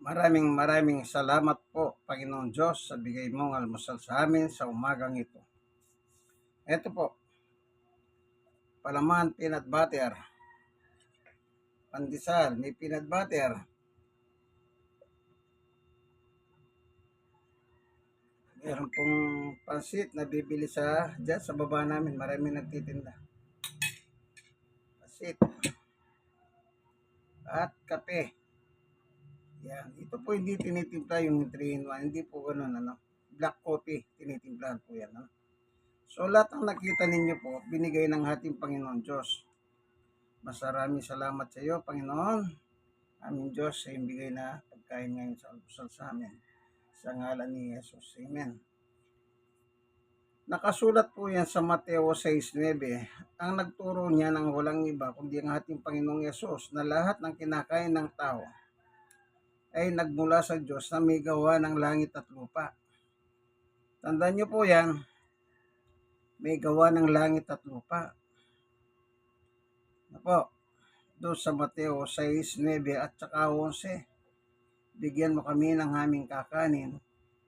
Maraming salamat po, Panginoon Diyos, sa bigay mong almusal sa amin sa umagang ito. Ito po, palaman peanut butter, pandesal, may peanut butter. Meron pong pansit na bibili dyan sa baba namin, maraming nagtitinda. Pansit at kape. Yan, ito po hindi tinitimpla yung 3-in-1, hindi po ganun, black coffee, tinitimplahan po yan. So lahat ng nakita ninyo po, binigay ng ating Panginoon Diyos. Maraming salamat sa iyo, Panginoon, aming Diyos, sa iyong bigay na pagkain ngayon sa almusal sa amin. Sa ngalan ni Jesus. Amen. Nakasulat po yan sa Mateo 6:9. Ang nagturo niya ng walang iba kundi ang ating Panginoong Yesus na lahat ng kinakain ng tao ay nagmula sa Diyos na may gawa ng langit at lupa. Tandaan niyo po yan, may gawa ng langit at lupa. Po, doon sa Mateo 6:9 at saka 11, bigyan mo kami ng aming kakanin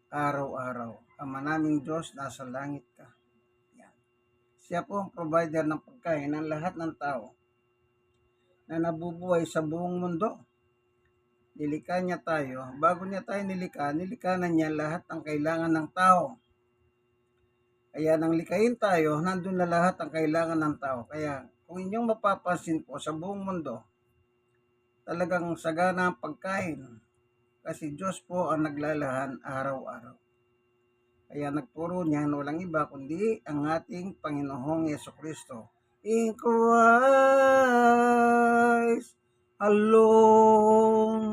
araw-araw. Ama naming Diyos, nasa langit ka. Yan. Siya po ang provider ng pagkain ng lahat ng tao na nabubuhay sa buong mundo. Nilikha niya tayo. Bago niya tayo nilikha na niya lahat ng kailangan ng tao. Kaya nang likhain tayo, nandun na lahat ang kailangan ng tao. Kaya kung inyong mapapansin po sa buong mundo, talagang sagana ang pagkain. Kasi Diyos po ang naglalahan araw-araw. Kaya nagturo niya na walang iba kundi ang ating Panginoong Yesukristo. In Christ alone.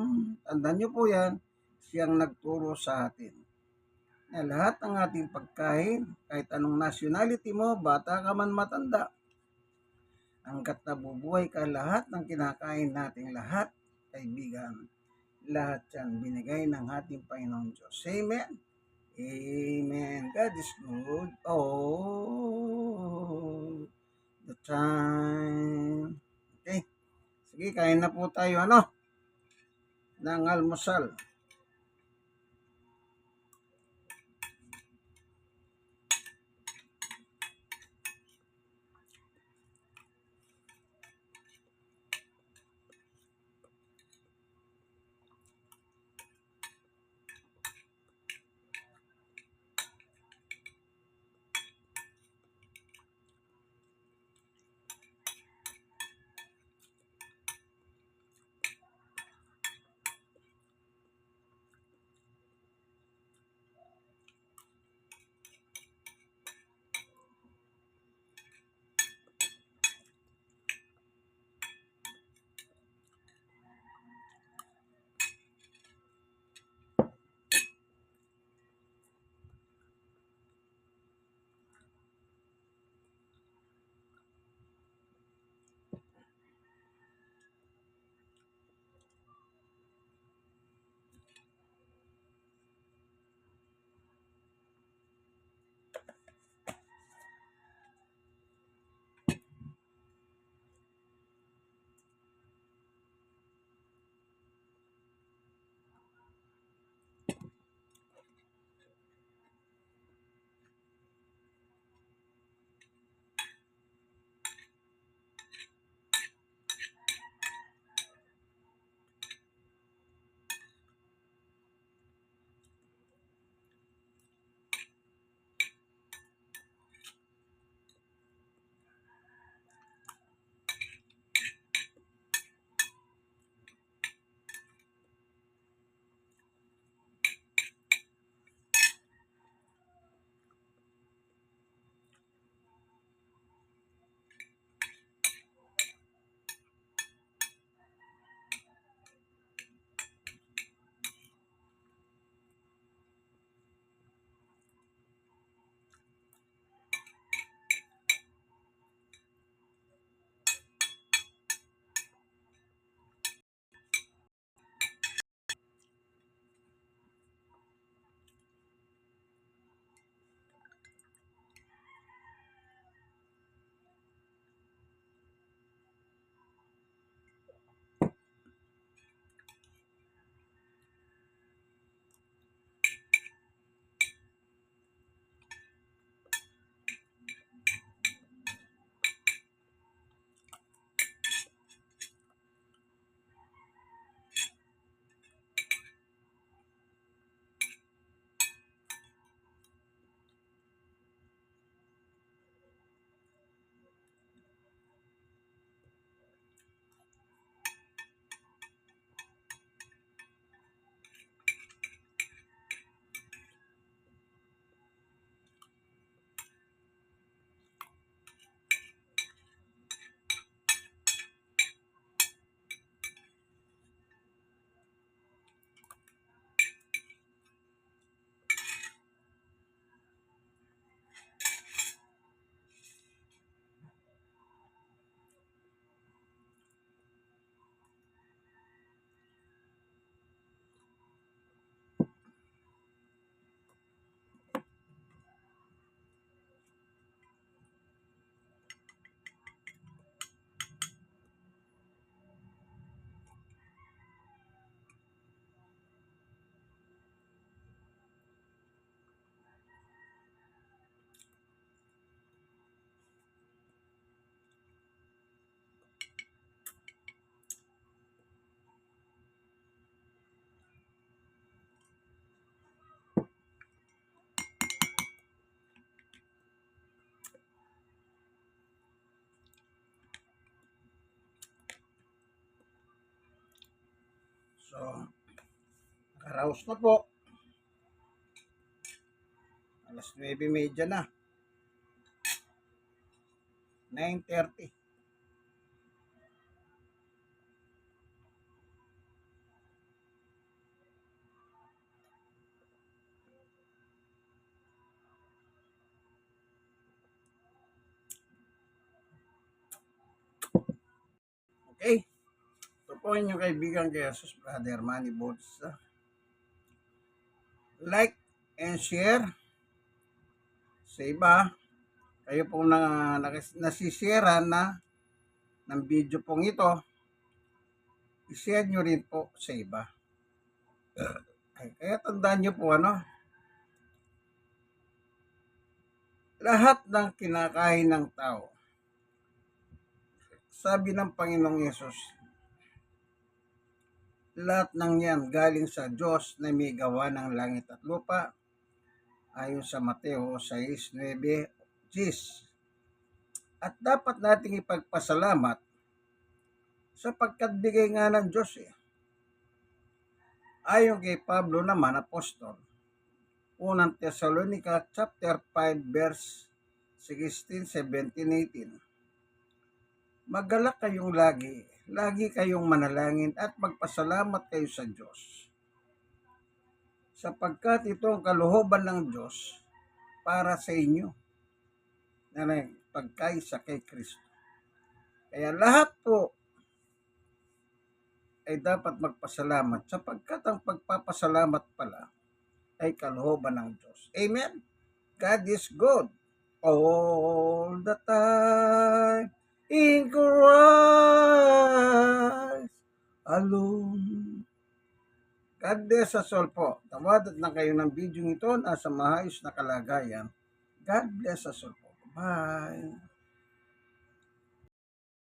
Tandaan niyo po yan, siyang nagturo sa atin. Na lahat ng ating pagkain, kahit anong nationality mo, bata ka man matanda, hanggat nabubuhay ka, lahat ng kinakain nating lahat, kaibigan, lahat yan binigay ng ating Panginoong Diyos. Amen. Amen. God is good all the time. Okay. Sige, kain na po tayo ng almusal. So, karaos na po. Alas 9:30 na. 9:30. Okay. Ito po inyong kaibigan kay Jesus, Brother Manny Bautista. Like and share sa iba. Kayo pong nasisira na ng video pong ito, i-share nyo rin po sa iba. Kaya tandaan nyo po lahat ng kinakain ng tao, sabi ng Panginoong Yesus, lahat ng yan galing sa Diyos na may gawa ng langit at lupa, ayon sa Mateo 6:9-10. At dapat nating ipagpasalamat sapagkat bigay nga ng Diyos Ayon kay Pablo naman, apostol, unang Thessalonica chapter 5 verse 16, 17, 18. Magalak kayong lagi kayong manalangin at magpasalamat kayo sa Diyos. Sapagkat ito ang kalooban ng Diyos para sa inyo na pagkaisa kay Kristo. Kaya lahat po ay dapat magpasalamat sapagkat ang pagpapasalamat pala ay kalooban ng Diyos. Amen? God is good all the time in Christ alone. God bless us all po. Tawadat na kayo ng video ito nasa maayos na kalagayan. God bless us all po. Bye.